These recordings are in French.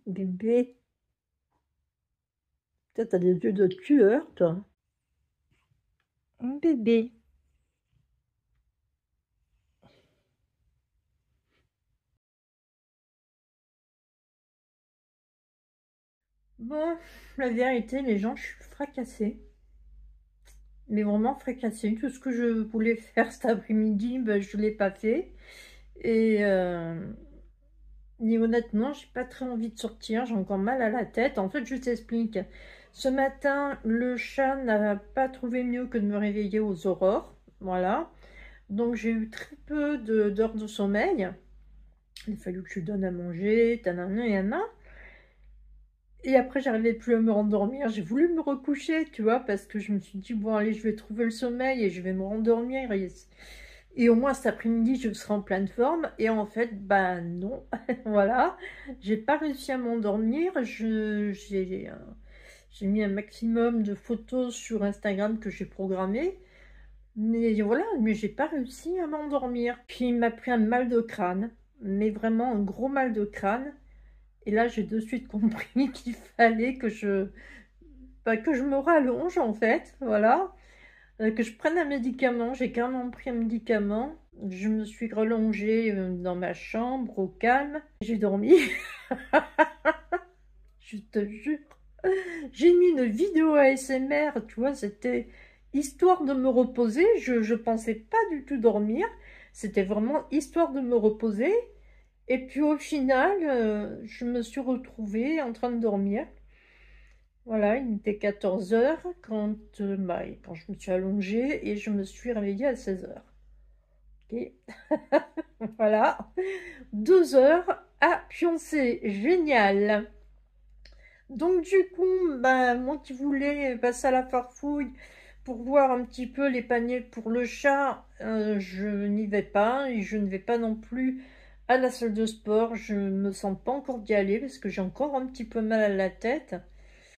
Bébé. Toi, t'as des yeux de tueur, toi. Bébé. Bon, la vérité, les gens, je suis fracassée. Mais vraiment fracassée. Tout ce que je voulais faire cet après-midi, ben, je ne l'ai pas fait. Et, honnêtement, j'ai pas très envie de sortir. J'ai encore mal à la tête. En fait, je t'explique. Ce matin, le chat n'a pas trouvé mieux que de me réveiller aux aurores. Voilà. Donc, j'ai eu très peu d'heures de sommeil. Il a fallu que je lui donne à manger, tanana, yana. Et après, j'arrivais plus à me rendormir. J'ai voulu me recoucher, tu vois, parce que je me suis dit, bon, allez, je vais trouver le sommeil et je vais me rendormir. Et au moins, cet après-midi, je serai en pleine forme. Et en fait, bah non, voilà. J'ai pas réussi à m'endormir. J'ai mis un maximum de photos sur Instagram que j'ai programmé. Mais voilà, mais j'ai pas réussi à m'endormir. Puis il m'a pris un mal de crâne, mais vraiment un gros mal de crâne. Et là, j'ai de suite compris qu'il fallait que je me rallonge, en fait, voilà, que je prenne un médicament. J'ai carrément pris un médicament. Je me suis rallongée dans ma chambre, au calme. J'ai dormi, je te jure. J'ai mis une vidéo ASMR, tu vois, c'était histoire de me reposer. Je pensais pas du tout dormir. C'était vraiment histoire de me reposer. Et puis au final, je me suis retrouvée en train de dormir. Voilà, il était 14 heures quand je me suis allongée et je me suis réveillée à 16 heures. Ok. Voilà, 2 heures à pioncer, génial. Donc du coup, moi qui voulais passer à la farfouille pour voir un petit peu les paniers pour le chat, je n'y vais pas et je ne vais pas non plus à la salle de sport. Je me sens pas encore d'y aller parce que j'ai encore un petit peu mal à la tête.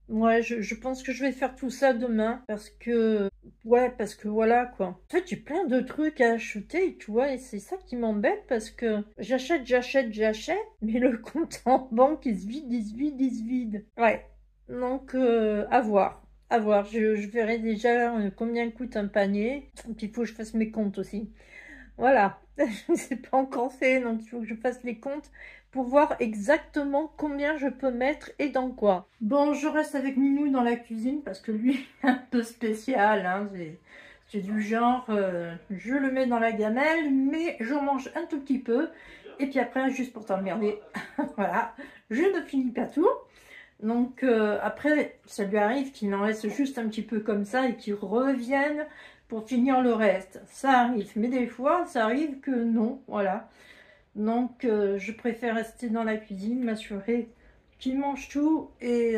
Ouais, je pense que je vais faire tout ça demain parce que, ouais, parce que voilà quoi. En fait, j'ai plein de trucs à acheter, tu vois, et c'est ça qui m'embête parce que j'achète, mais le compte en banque il se vide, il se vide, il se vide. Ouais, donc à voir, à voir. Je verrai déjà combien coûte un panier, et puis il faut que je fasse mes comptes aussi. Voilà, c'est pas encore fait, donc il faut que je fasse les comptes pour voir exactement combien je peux mettre et dans quoi. Bon, je reste avec Minou dans la cuisine parce que lui est un peu spécial, hein. C'est du genre, je le mets dans la gamelle, mais j'en mange un tout petit peu, et puis après, juste pour t'emmerder, voilà, je ne finis pas tout. Donc après, ça lui arrive qu'il en reste juste un petit peu comme ça et qu'il revienne pour finir le reste. Ça arrive, mais des fois, ça arrive que non, voilà. Donc je préfère rester dans la cuisine, m'assurer qu'il mange tout et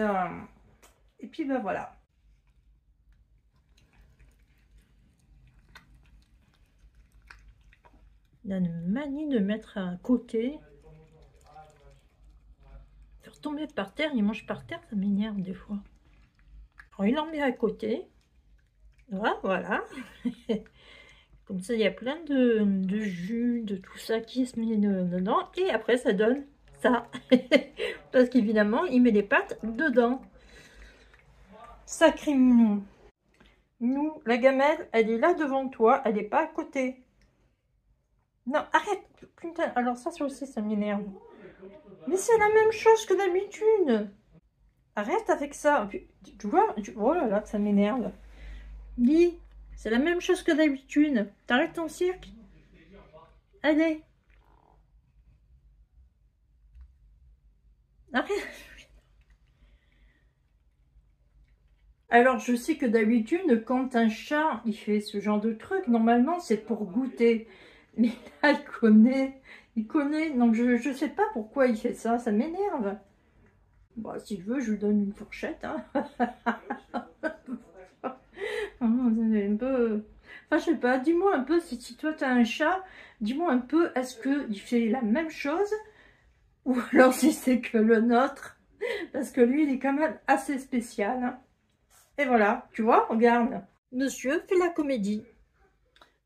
puis ben voilà. Il a une manie de mettre à côté. Faire tomber par terre, il mange par terre, ça m'énerve des fois. Alors il en met à côté. Voilà, voilà. Comme ça, il y a plein de jus, de tout ça qui se met dedans. Et après, ça donne ça. Parce qu'évidemment, il met des pâtes dedans. Sacré Minou. Nous, la gamelle, elle est là devant toi. Elle n'est pas à côté. Non, arrête. Putain, alors ça aussi, ça m'énerve. Mais c'est la même chose que d'habitude. Arrête avec ça. Tu vois, oh là là, ça m'énerve. Dis, c'est la même chose que d'habitude. T'arrêtes ton cirque. Allez. Arrête. Alors, je sais que d'habitude, quand un chat, il fait ce genre de truc, normalement, c'est pour goûter. Mais là, il connaît. Donc, je sais pas pourquoi il fait ça, ça m'énerve. Bon, s'il veut, je lui donne une fourchette, hein. C'est un peu... Enfin, je sais pas, dis-moi un peu, si toi, tu as un chat, dis-moi un peu, est-ce qu'il fait la même chose? Ou alors si c'est que le nôtre? Parce que lui, il est quand même assez spécial, hein. Et voilà, tu vois, regarde. Monsieur fait la comédie.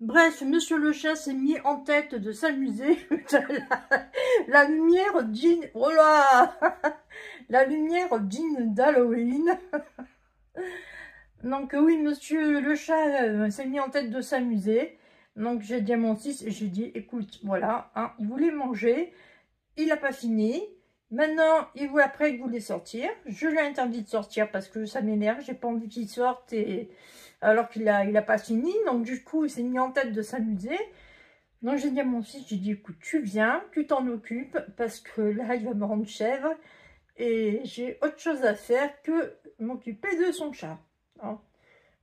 Bref, monsieur le chat s'est mis en tête de s'amuser. La lumière jean... Oh là La lumière jean d'Halloween. Donc oui, monsieur le chat s'est mis en tête de s'amuser. Donc j'ai dit à mon fils, j'ai dit, écoute, voilà, hein, il voulait manger, il n'a pas fini. Maintenant, après, il voulait sortir. Je lui ai interdit de sortir parce que ça m'énerve. J'ai pas envie qu'il sorte et alors qu'il a pas fini. Donc du coup, il s'est mis en tête de s'amuser. Donc j'ai dit à mon fils, j'ai dit, écoute, tu viens, tu t'en occupes parce que là, il va me rendre chèvre et j'ai autre chose à faire que m'occuper de son chat. Hein.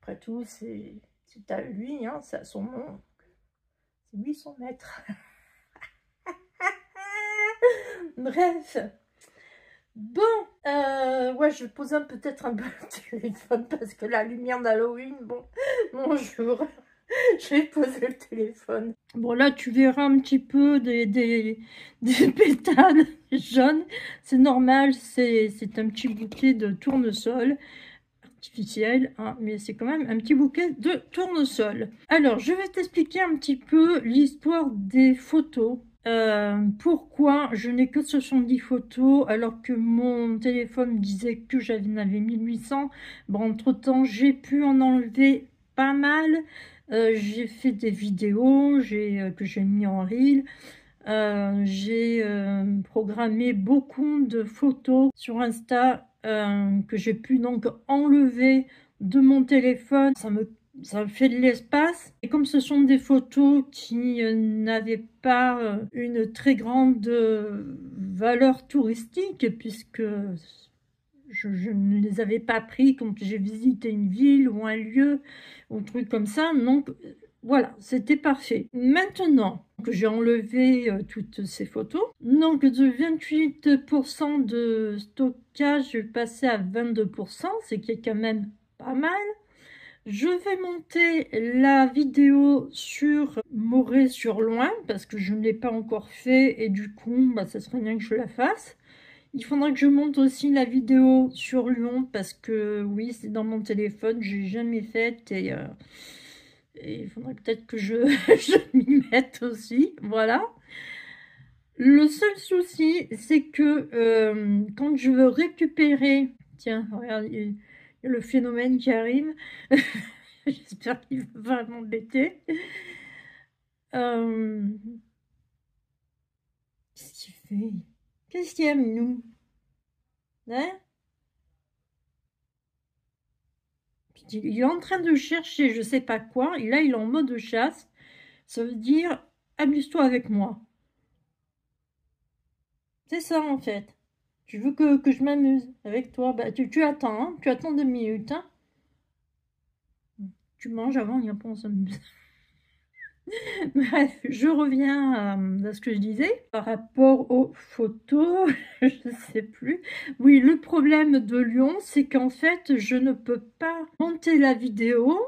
Après tout, c'est à lui, hein, c'est à son nom. C'est lui son maître. Bref. Bon, ouais, je vais poser peut-être un peu le téléphone parce que la lumière d'Halloween, bon, bonjour. Je vais poser le téléphone. Bon, là, tu verras un petit peu des pétales jaunes. C'est normal, c'est un petit bouquet de tournesol artificiel, hein, mais c'est quand même un petit bouquet de tournesol. Alors, je vais t'expliquer un petit peu l'histoire des photos. Pourquoi je n'ai que 70 photos alors que mon téléphone disait que j'en avais 1800. Bon, entre temps j'ai pu en enlever pas mal. J'ai fait des vidéos que j'ai mis en reel. J'ai programmé beaucoup de photos sur Insta que j'ai pu donc enlever de mon téléphone. Ça me fait de l'espace. Et comme ce sont des photos qui n'avaient pas une très grande valeur touristique, puisque je ne les avais pas pris quand j'ai visité une ville ou un lieu, ou un truc comme ça, donc voilà, c'était parfait. Maintenant que j'ai enlevé toutes ces photos, donc de 28% de stockage, je vais passer à 22%, ce qui est quand même pas mal. Je vais monter la vidéo sur Moret-sur-Loing parce que je ne l'ai pas encore fait et du coup, ça serait bien que je la fasse. Il faudra que je monte aussi la vidéo sur Lyon parce que oui, c'est dans mon téléphone, j'ai jamais faite et il faudra peut-être que je m'y mette aussi, voilà. Le seul souci, c'est que quand je veux récupérer... Tiens, regarde, il y a le phénomène qui arrive. J'espère qu'il va m'embêter. Qu'est-ce qu'il fait? Qu'est-ce qu'il aime, nous? Hein? Il est en train de chercher je sais pas quoi. Et là, il est en mode chasse. Ça veut dire, amuse-toi avec moi. C'est ça, en fait. Tu veux que je m'amuse avec toi? Bah, tu attends, hein? Tu attends 2 minutes, hein? Tu manges avant, il y a pas on s'amuse. Bref, je reviens à ce que je disais par rapport aux photos, je ne sais plus. Oui, le problème de Lyon, c'est qu'en fait, je ne peux pas monter la vidéo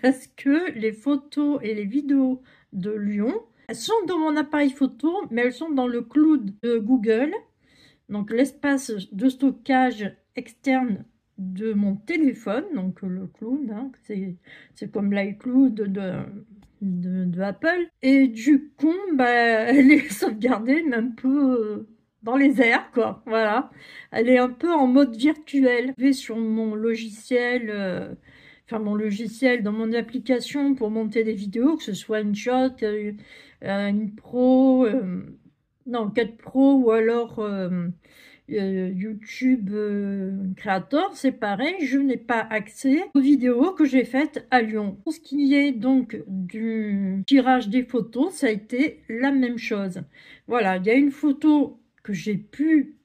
parce que les photos et les vidéos de Lyon, elles sont dans mon appareil photo, mais elles sont dans le cloud de Google, donc l'espace de stockage externe de mon téléphone, donc le cloud, hein, c'est comme l'iCloud de Apple, et du coup elle est sauvegardée mais un peu dans les airs, quoi, voilà, elle est un peu en mode virtuel. Je vais sur mon logiciel dans mon application pour monter des vidéos, que ce soit InShot, une Pro, non 4 Pro ou alors YouTube Creator, c'est pareil, je n'ai pas accès aux vidéos que j'ai faites à Lyon. Pour ce qui est donc du tirage des photos, ça a été la même chose. Voilà, il y a une photo que j'ai pu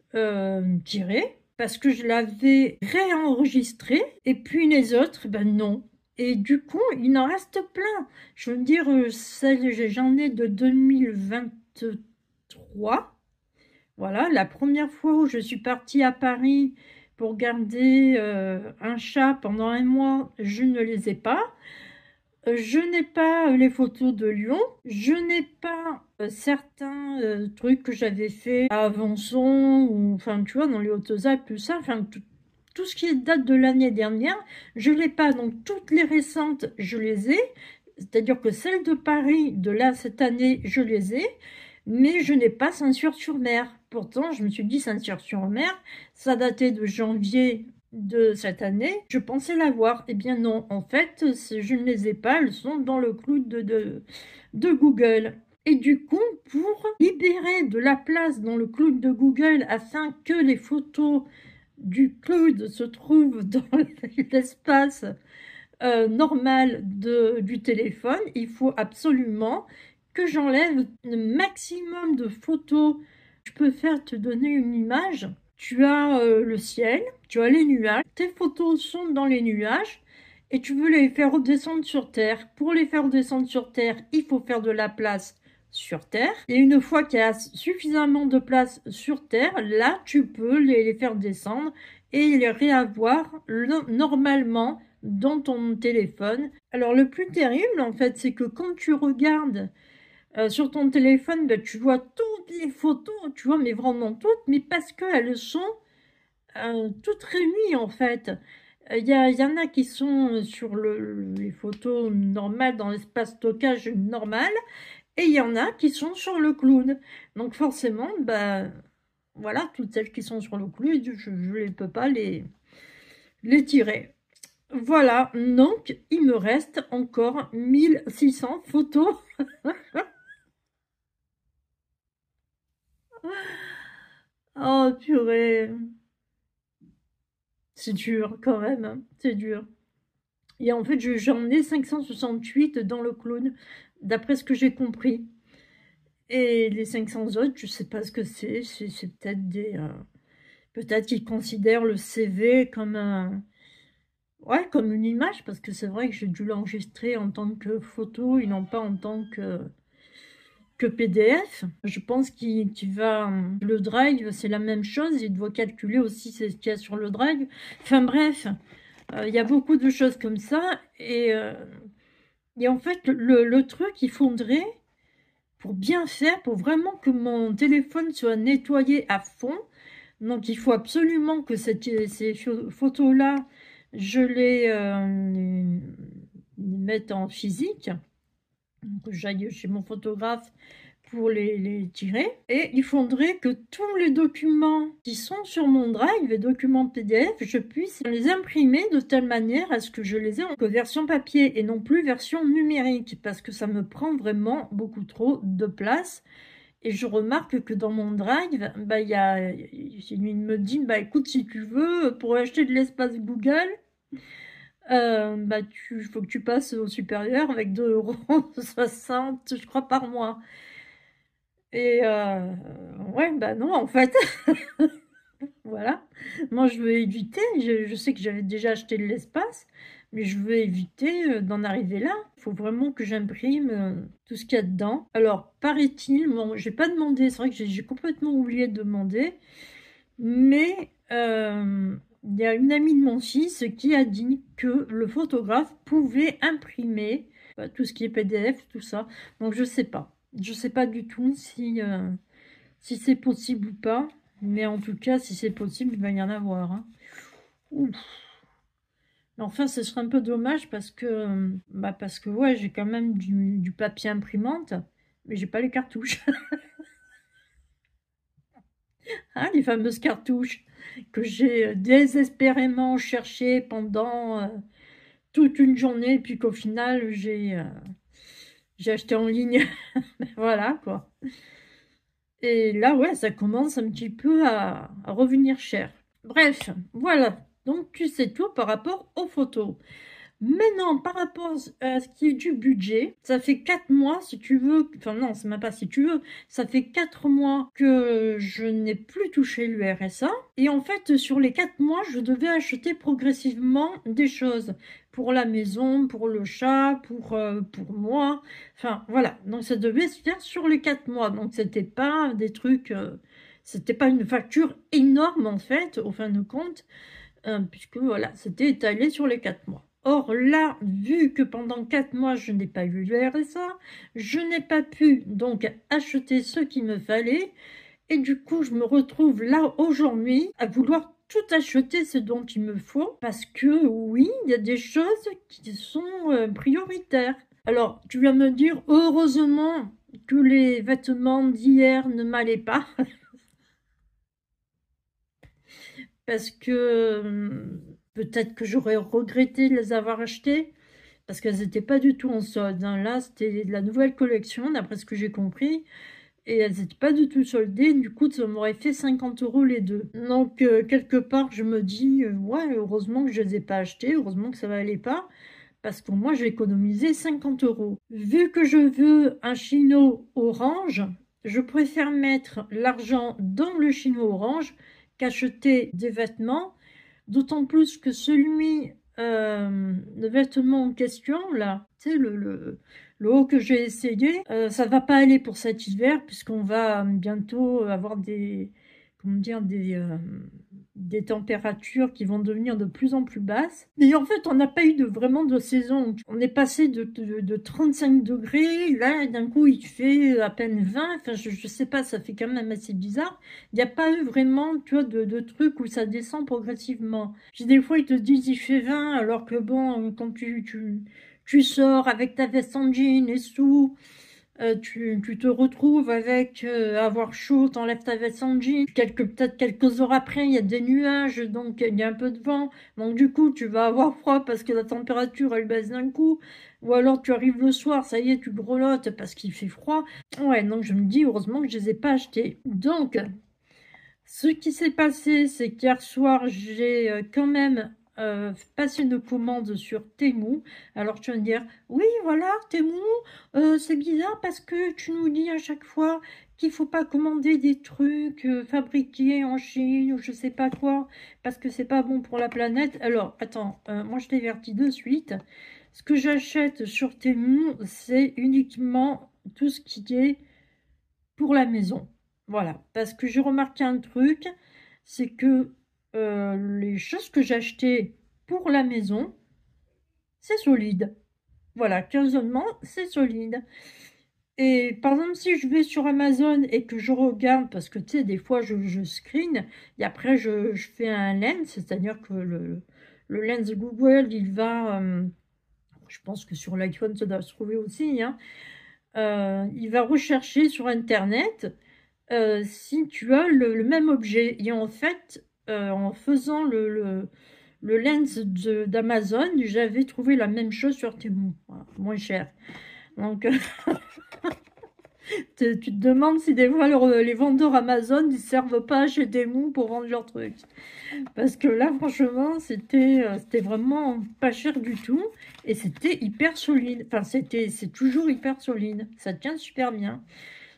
tirer parce que je l'avais réenregistrée et puis les autres, ben non. Et du coup, il en reste plein. Je veux dire, j'en ai de 2023. Voilà, la première fois où je suis partie à Paris pour garder un chat pendant 1 mois, je ne les ai pas. Je n'ai pas les photos de Lyon. Je n'ai pas certains trucs que j'avais fait à Avançon, ou enfin, tu vois, dans les Hautes-Alpes, tout ça. Enfin, tout ce qui date de l'année dernière, je ne l'ai pas. Donc, toutes les récentes, je les ai. c'est-à-dire que celles de Paris, de là, cette année, je les ai, mais je n'ai pas Saint-Cyr-sur-Mer. Pourtant, je me suis dit Saint-Cyr-sur-Mer, ça datait de janvier de cette année, je pensais l'avoir. Eh bien non, en fait, je ne les ai pas, elles sont dans le cloud de Google. Et du coup, pour libérer de la place dans le cloud de Google afin que les photos du cloud se trouvent dans l'espace normal du téléphone, il faut absolument que j'enlève le maximum de photos. Je peux faire te donner une image. Tu as le ciel, tu as les nuages, tes photos sont dans les nuages et tu veux les faire redescendre sur Terre. Pour les faire redescendre sur Terre, il faut faire de la place sur Terre. Et une fois qu'il y a suffisamment de place sur Terre, là, tu peux les faire descendre et les réavoir normalement dans ton téléphone. Alors, le plus terrible, en fait, c'est que quand tu regardes sur ton téléphone, ben, tu vois toutes les photos, tu vois, mais vraiment toutes, mais parce qu'elles sont toutes réunies, en fait. Il y en a qui sont sur les photos normales, dans l'espace stockage normal, et il y en a qui sont sur le cloud. Donc forcément, ben, voilà, toutes celles qui sont sur le cloud, je ne peux pas les tirer. Voilà, donc il me reste encore 1600 photos. Oh purée, c'est dur quand même, hein. C'est dur. Et en fait, j'en ai 568 dans le cloud, d'après ce que j'ai compris. Et les 500 autres, je sais pas ce que c'est peut-être des... peut-être qu'ils considèrent le CV comme un... Ouais, comme une image, parce que c'est vrai que j'ai dû l'enregistrer en tant que photo et non pas en tant que PDF. Je pense qu'il va... Le drive, c'est la même chose, il doit calculer aussi ce qu'il y a sur le drive. Enfin bref, il y a beaucoup de choses comme ça. Et en fait, le truc, il faudrait, pour bien faire, pour vraiment que mon téléphone soit nettoyé à fond, donc il faut absolument que ces photos-là, je les mette en physique, que j'aille chez mon photographe pour les tirer. Et il faudrait que tous les documents qui sont sur mon drive, les documents PDF, je puisse les imprimer de telle manière à ce que je les ai en version papier et non plus version numérique, parce que ça me prend vraiment beaucoup trop de place. Et je remarque que dans mon drive, bah, il me dit, bah, écoute, si tu veux, pour acheter de l'espace Google, bah, faut que tu passes au supérieur avec 2,60 €, je crois, par mois. Et ouais, bah non, en fait. Voilà. Moi, je veux éviter. Je sais que j'avais déjà acheté de l'espace, mais je veux éviter d'en arriver là. Il faut vraiment que j'imprime tout ce qu'il y a dedans. Alors, paraît-il, bon, j'ai pas demandé, c'est vrai que j'ai complètement oublié de demander, mais il y a une amie de mon fils qui a dit que le photographe pouvait imprimer tout ce qui est PDF, tout ça. Donc, je sais pas. Je sais pas du tout si c'est possible ou pas. Mais en tout cas, si c'est possible, il va y en avoir. Hein. Ouf. Enfin, ce serait un peu dommage parce que ouais, j'ai quand même du papier imprimante, mais j'ai pas les cartouches. Hein, les fameuses cartouches que j'ai désespérément cherchées pendant toute une journée, puis qu'au final, j'ai acheté en ligne. Voilà, quoi. Et là, ouais, ça commence un petit peu à revenir cher. Bref, voilà. Donc, tu sais tout par rapport aux photos. Maintenant, par rapport à ce qui est du budget, ça fait 4 mois, si tu veux, enfin non, c'est même pas si tu veux, ça fait 4 mois que je n'ai plus touché le RSA. Et en fait, sur les 4 mois, je devais acheter progressivement des choses pour la maison, pour le chat, pour moi. Enfin, voilà. Donc, ça devait se faire sur les 4 mois. Donc, c'était pas des trucs... c'était pas une facture énorme, en fait, au fin de compte, puisque, voilà, c'était étalé sur les 4 mois. Or là, vu que pendant 4 mois, je n'ai pas eu le RSA, je n'ai pas pu donc acheter ce qu'il me fallait. Et du coup, je me retrouve là aujourd'hui à vouloir tout acheter ce dont il me faut. Parce que oui, il y a des choses qui sont prioritaires. Alors, tu vas me dire, heureusement que les vêtements d'hier ne m'allaient pas, parce que peut-être que j'aurais regretté de les avoir achetés, parce qu'elles n'étaient pas du tout en solde, hein. Là, c'était de la nouvelle collection, d'après ce que j'ai compris, et elles n'étaient pas du tout soldées, du coup, ça m'aurait fait 50 € les deux. Donc, quelque part, je me dis, ouais, heureusement que je ne les ai pas achetés, heureusement que ça ne m'allait pas, parce que moi, j'ai économisé 50 €. Vu que je veux un chino orange, je préfère mettre l'argent dans le chino orange qu'acheter des vêtements, d'autant plus que celui, le vêtement en question, là, tu sais, le haut que j'ai essayé, ça va pas aller pour cet hiver, puisqu'on va bientôt avoir des, comment dire, des températures qui vont devenir de plus en plus basses. Et en fait, on n'a pas eu vraiment de saison. On est passé de 35 degrés, là, d'un coup, il fait à peine 20. Enfin, je sais pas, ça fait quand même assez bizarre. Il n'y a pas eu vraiment, tu vois, de trucs où ça descend progressivement. Puis des fois, ils te disent il fait 20, alors que bon, quand tu sors avec ta veste en jean et sous, tu te retrouves avec avoir chaud, t'enlèves ta veste en jean, peut-être quelques heures après, il y a des nuages, donc il y a un peu de vent, donc du coup, tu vas avoir froid parce que la température, elle baisse d'un coup, ou alors tu arrives le soir, ça y est, tu grelottes parce qu'il fait froid. Ouais, donc je me dis, heureusement que je les ai pas achetés. Donc, ce qui s'est passé, c'est qu'hier soir, j'ai quand même passé une commande sur Temu. Alors tu vas me dire, oui, voilà, Temu, c'est bizarre parce que tu nous dis à chaque fois qu'il faut pas commander des trucs fabriqués en Chine ou je sais pas quoi, parce que c'est pas bon pour la planète. Alors, attends, moi je t'avertis de suite. Ce que j'achète sur Temu, c'est uniquement tout ce qui est pour la maison. Voilà, parce que j'ai remarqué un truc, c'est que les choses que j'ai achetées pour la maison, c'est solide. Voilà, curieusement, c'est solide. Et par exemple, si je vais sur Amazon et que je regarde, parce que tu sais, des fois je screen, et après je fais un lens, c'est-à-dire que le lens Google, il va, je pense que sur l'iPhone ça doit se trouver aussi, hein, il va rechercher sur Internet si tu as le même objet. Et en fait, en faisant le lens d'Amazon, j'avais trouvé la même chose sur Temu, voilà, moins cher. Donc, tu te demandes si des fois les vendeurs Amazon ils servent pas chez Temu pour vendre leurs trucs. Parce que là, franchement, c'était vraiment pas cher du tout. Et c'était hyper solide. Enfin, c'est toujours hyper solide. Ça tient super bien.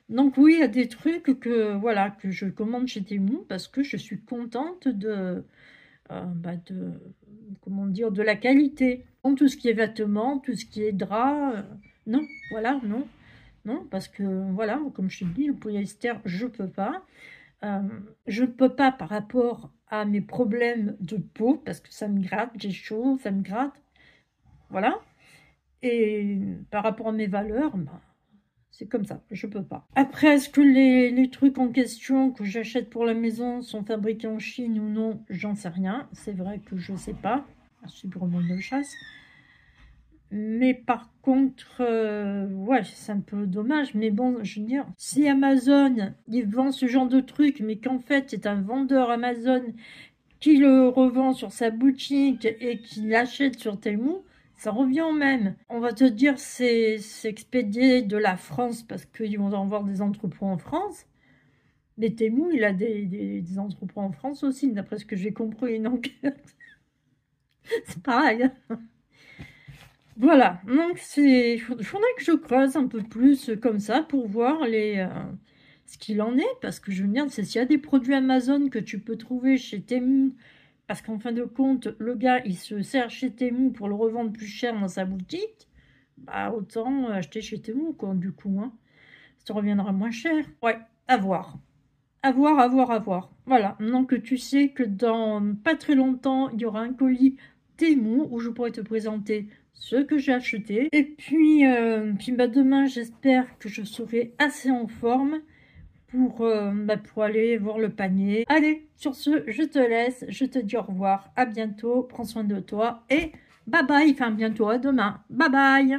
Donc oui, il y a des trucs voilà, que je commande chez Temu parce que je suis contente comment dire, de la qualité. Donc, tout ce qui est vêtements, tout ce qui est drap, non, voilà, non, non, parce que voilà, comme je te dis, le polyester, je peux pas. Euh, je ne peux pas par rapport à mes problèmes de peau parce que ça me gratte, j'ai chaud, ça me gratte, voilà. Et par rapport à mes valeurs, bah, c'est comme ça, je peux pas. Après, est-ce que les trucs en question que j'achète pour la maison sont fabriqués en Chine ou non? J'en sais rien. C'est vrai que je sais pas. Je suis vraiment de chasse. Mais par contre, ouais, c'est un peu dommage. Mais bon, je veux dire, si Amazon, il vend ce genre de trucs, mais qu'en fait, c'est un vendeur Amazon qui le revend sur sa boutique et qui l'achète sur Temu, ça revient au même. On va te dire c'est expédié de la France parce qu'ils vont avoir des entrepôts en France. Mais Temu, il a des entrepôts en France aussi, d'après ce que j'ai compris. Donc, c'est pareil. Voilà, donc il faudrait que je creuse un peu plus comme ça pour voir ce qu'il en est. Parce que je veux dire, c'est s'il y a des produits Amazon que tu peux trouver chez Temu, parce qu'en fin de compte, le gars, il se sert chez Temu pour le revendre plus cher dans sa boutique, bah autant acheter chez Temu, quoi, du coup, hein. Ça reviendra moins cher. Ouais, à voir. À voir, à voir, à voir. Voilà, donc tu sais que dans pas très longtemps, il y aura un colis Temu où je pourrai te présenter ce que j'ai acheté. Et puis bah, demain, j'espère que je serai assez en forme pour aller voir le panier. Allez, sur ce, je te laisse, je te dis au revoir, à bientôt, prends soin de toi et bye bye, enfin bientôt à demain, bye bye.